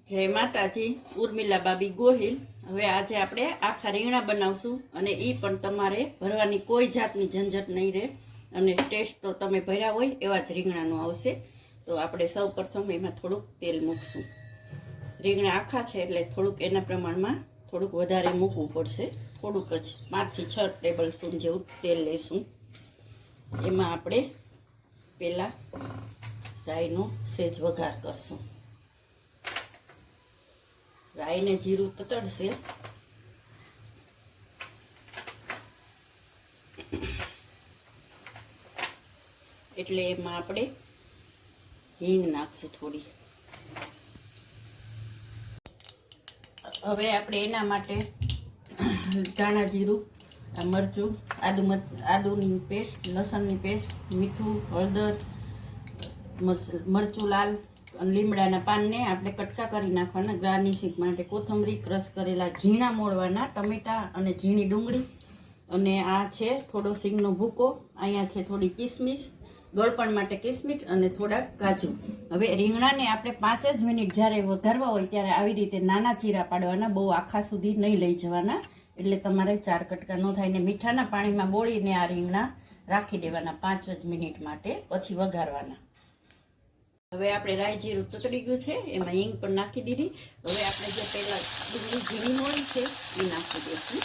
જય માતાજી, ઉર્મિલા બાબી ગોહિલ। હવે આજે આપણે આખા રીંગણા બનાવશું અને એ પણ તમારે ભરવાની કોઈ જાતની ઝંઝટ નહીં રહે અને ટેસ્ટ તો તમે ભર્યા હોય એવા જ રીંગણાનો આવશે। તો આપણે સૌ પ્રથમ એમાં થોડુંક તેલ મૂકશું। રીંગણા આખા છે એટલે થોડુંક એના પ્રમાણમાં થોડુંક વધારે મૂકવું પડશે। થોડુંક જ 5 થી 6 ટેબલ સ્પૂન જેવું તેલ લઈશું। એમાં આપણે પહેલાં રાઈનો સેજ વઘાર કરશું। રાઈ ને જીરું તતડશે એટલે એમાં આપણે હિંગ નાખશું થોડી। હવે આપણે એના માટે ધાણા જીરું, મરચું, આદુની પેસ્ટ, લસણની પેસ્ટ, મીઠું, હળદર, મરચું લાલ અને લીમડાના પાનને આપણે કટકા કરી નાખવાના। ગાર્નિશિંગ માટે કોથમરી, ક્રશ કરેલા ઝીણા મોળવાના ટમેટા અને ઝીણી ડુંગળી, અને આ છે થોડો સિંગનો ભૂકો, અહીંયા છે થોડી કિસમિસ, ગળપણ માટે કિસમિસ અને થોડા કાજુ। હવે રીંગણાને આપણે 5 જ મિનિટ જ્યારે વઘારવા હોય ત્યારે આવી રીતે નાના ચીરા પાડવાના, બહુ આખા સુધી નહીં લઈ જવાના, એટલે તમારે 4 કટકા ન થાય। ને મીઠાના પાણીમાં બોળીને આ રીંગણા રાખી દેવાના 5 જ મિનિટ માટે, પછી વઘારવાના। હવે આપણે રાઈ જીરું તતડી ગયું છે, એમાં હિંગ પણ નાખી દીધી। હવે આપણે જે પહેલાં ડુંગળી ઝીણી મોળી છે એ નાખી દઈશું।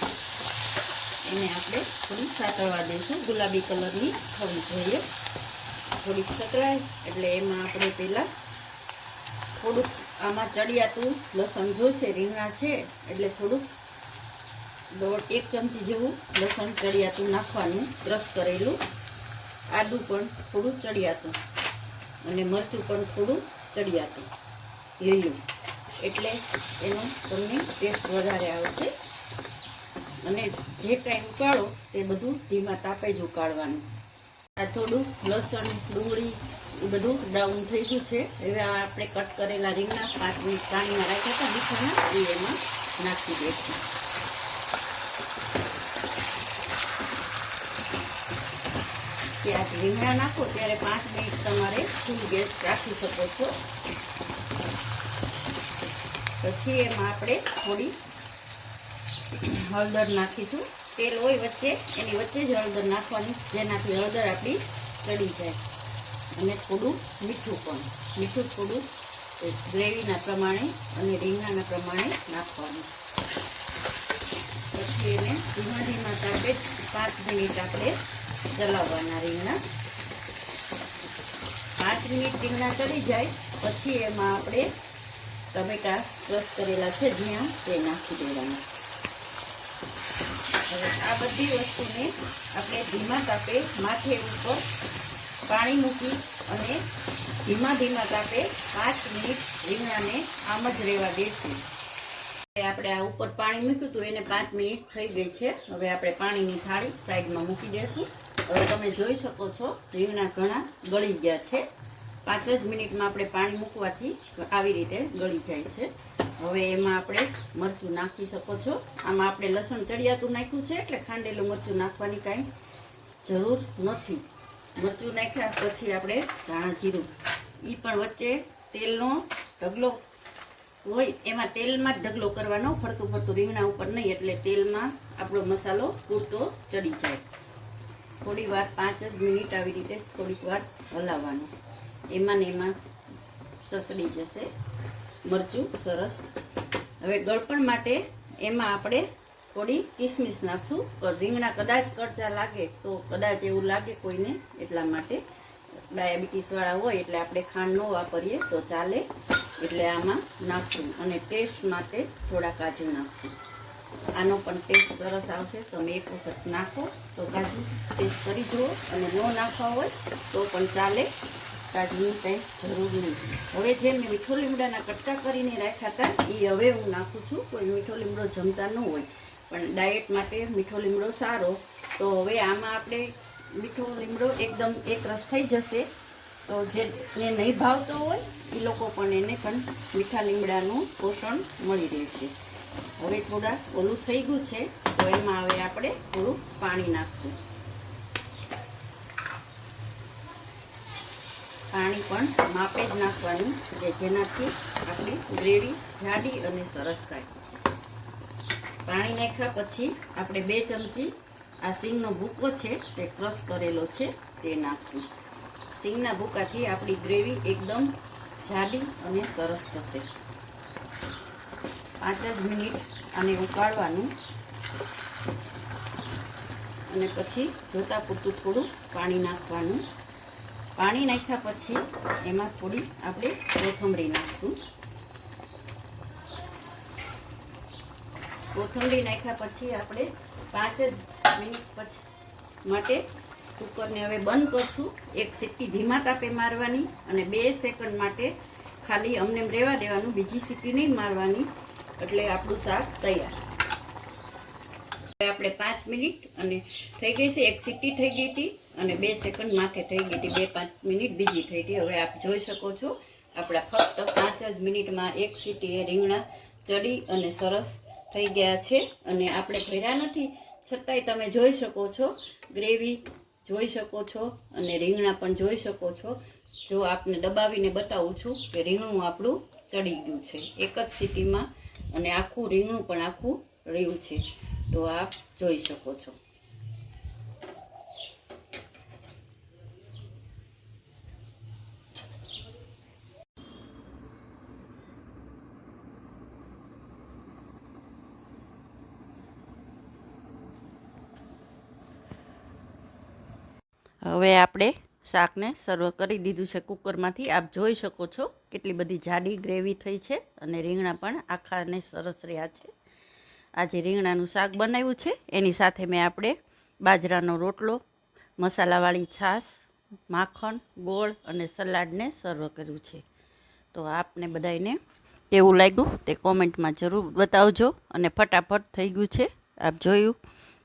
એને આપણે થોડી સાતળવા દઈશું, ગુલાબી કલરની થવી જોઈએ। થોડીક સતળાય એટલે એમાં આપણે પહેલાં થોડુંક આમાં ચડિયાતું લસણ જોઈશે, રીંગણા છે એટલે થોડુંક 1 ચમચી જેવું લસણ ચડિયાતું નાખવાનું, ક્રશ કરેલું। આદું પણ થોડું ચડિયાતું અને મરચું પણ થોડું ચડિયાતું લીલું, એટલે એનો તમને ટેસ્ટ વધારે આવશે। અને જે કાંઈ ઉકાળો તે બધું ધીમા તાપે જ ઉકાળવાનું। આ થોડું લસણ, ડુંગળી એ બધું બ્રાઉન થઈ ગયું છે। હવે આપણે કટ કરેલા રીંગણા 5 મિનિટ પાણીમાં રાખ્યા હતા મીઠાના, એ એમાં નાખી દઈશું। ત્યાં રીંગણા નાખો ત્યારે 5 મિનિટ તમારે ફૂલ ગેસ રાખી શકો છો। પછી એમાં આપણે થોડી હળદર નાખીશું। તેલ હોય વચ્ચે, એની વચ્ચે જ હળદર નાખવાની, જેનાથી હળદર આપણી ચડી જાય। અને થોડું મીઠું પણ, મીઠું થોડું ગ્રેવીના પ્રમાણે અને રીંગણાના પ્રમાણે નાખવાનું। પછી એને ધીમા તાપે 5 મિનિટ આપણે ચલાવવાના રીંગણા। 5 મિનિટ રીંગણા ચડી જાય પછી એમાં આપણે ટમેટા ક્રશ કરેલા છે જ્યાં તે નાખી દેવાના। હવે આ બધી વસ્તુને આપણે ધીમા તાપે માથે ઉપર પાણી મૂકી અને ધીમા તાપે 5 મિનિટ રીંગણાને આમ જ રહેવા દઈશું। આપણે આ ઉપર પાણી મૂક્યું હતું એને 5 મિનિટ થઈ ગઈ છે। હવે આપણે પાણીની થાળી સાઈડમાં મૂકી દઈશું। હવે તમે જોઈ શકો છો રીંગણા ઘણા ગળી ગયા છે। 5 જ મિનિટમાં આપણે પાણી મૂકવાથી આવી રીતે ગળી જાય છે। હવે એમાં આપણે મરચું નાખી શકો છો। આમાં આપણે લસણ ચડિયાતું નાખ્યું છે એટલે ખાંડેલું મરચું નાખવાની કાંઈ જરૂર નથી। મરચું નાખ્યા પછી આપણે ધાણા જીરું, એ પણ વચ્ચે તેલનો ઢગલો હોય એમાં તેલમાં જ ઢગલો કરવાનો, ફરતું રીંગણા ઉપર નહીં, એટલે તેલમાં આપણો મસાલો પૂરતો ચડી જાય। થોડી વાર 5 જ મિનિટ આવી રીતે થોડીક વાર હલાવવાનું, એમાં ને એમાં સસડી જશે મરચું સરસ। હવે ગળપણ માટે એમાં આપણે થોડી કિસમિસ નાખશું। રીંગણા કદાચ કરચા લાગે તો કદાચ એવું લાગે કોઈને, એટલા માટે ડાયાબિટીસવાળા હોય એટલે આપણે ખાંડ ન વાપરીએ તો ચાલે, એટલે આમાં નાખશું। અને ટેસ્ટ માટે થોડા કાજુ નાખશું, આનો પણ ટેસ્ટ સરસ આવશે। તમે એક વખત નાખો તો કાજુ ટેસ્ટ કરી જુઓ, અને ન નાખવા હોય તો પણ ચાલે, કાજુની કંઈ જરૂર નહીં। હવે જે મેં મીઠો લીમડાના કટકા કરીને રાખ્યા હતા એ હવે હું નાખું છું। કોઈ મીઠો લીમડો જમતા ન હોય પણ ડાયટ માટે મીઠો લીમડો સારો, તો હવે આમાં આપણે મીઠો લીમડો એકદમ એક રસ થઈ જશે, તો જેને નહીં ભાવતો હોય એ લોકો પણ એને પણ મીઠા લીમડાનું પોષણ મળી રહેશે। હવે થોડા ઓલું થઈ ગયું છે તો એમાં હવે આપણે થોડું પાણી નાખશું। પાણી પણ માપે જ નાખવાનું, જેનાથી આપણી ગ્રેવી જાડી અને સરસ થાય. પાણી નાખ્યા પછી આપણે 2 ચમચી આ સિંગનો ભૂકો છે તે ક્રશ કરેલો છે તે નાખશું. સિંગના ભૂકાથી આપણી ગ્રેવી એકદમ જાડી અને સરસ થશે. 5 જ મિનિટ આને ઉકાળવાનું અને પછી જોતાં પૂરતું થોડું પાણી નાખવાનું. પાણી નાખ્યા પછી એમાં થોડી આપણે કોથમરી નાખશું. કોથમરી નાખ્યા પછી આપણે 5 જ મિનિટ પછી માટે કુકરને હવે બંધ કરશું. 1 સીટી ધીમા તાપે મારવાની અને 2 સેકન્ડ માટે ખાલી અમને રહેવા દેવાનું, બીજી સીટી નહીં મારવાની. એટલે આપણું શાક તૈયાર. હવે આપણે 5 મિનિટ અને થઈ ગઈ છે. 1 સીટી થઈ ગઈ હતી અને 2 સેકન્ડ માથે થઈ ગઈ હતી. 2-5 મિનિટ બીજી થઈ હતી. હવે આપ જોઈ શકો છો આપણા ફક્ત 5 જ મિનિટમાં 1 સીટીએ રીંગણા ચડી અને સરસ થઈ ગયા છે. અને આપણે ભર્યા નથી છતાંય તમે જોઈ શકો છો, ગ્રેવી જોઈ શકો છો અને રીંગણા પણ જોઈ શકો છો. જો આપને દબાવીને બતાવું છું કે રીંગણું આપણું ચડી ગયું છે 1 જ સીટીમાં અને આખું રીંગણું પણ આખું રહ્યું છે. તો આપ જોઈ શકો છો. હવે આપણે શાકને સર્વ કરી દીધું છે કુકરમાંથી. આપ જોઈ શકો છો કેટલી બધી જાડી ગ્રેવી થઈ છે અને રીંગણા પણ આખા અને સરસ રહ્યા છે. આજે રીંગણાનું શાક બનાવ્યું છે, એની સાથે મેં આપણે બાજરાનો રોટલો, મસાલાવાળી છાશ, માખણ, ગોળ અને સલાડને સર્વ કર્યું છે. તો આપને બધાને કેવું લાગ્યું તે કોમેન્ટમાં જરૂર બતાવજો. અને ફટાફટ થઈ ગયું છે આપ જોયું.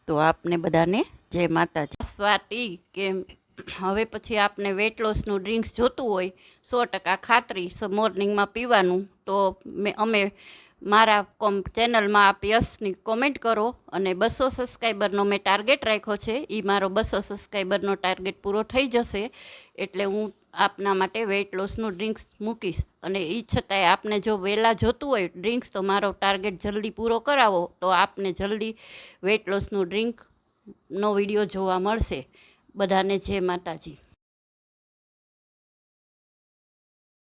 તો આપને બધાને જય માતાજી. સ્વાતી કે હવે પછી આપને વેટ લોસનું ડ્રિંક્સ જોતું હોય 100% ખાતરી મોર્નિંગમાં પીવાનું, તો અમે મારા ચેનલમાં આપ યસની કોમેન્ટ કરો. અને 200 સબસ્ક્રાઈબરનો મેં ટાર્ગેટ રાખ્યો છે. એ મારો 200 સબસ્ક્રાઈબરનો ટાર્ગેટ પૂરો થઈ જશે એટલે હું આપના માટે વેટ લોસનું ડ્રિંક્સ મૂકીશ. અને એ છતાંય આપને જો વહેલા જોતું હોય ડ્રિંક્સ તો મારો ટાર્ગેટ જલ્દી પૂરો કરાવો તો આપને જલ્દી વેટ લોસનું ડ્રિંકનો વિડીયો જોવા મળશે. બધાને જય માતાજી.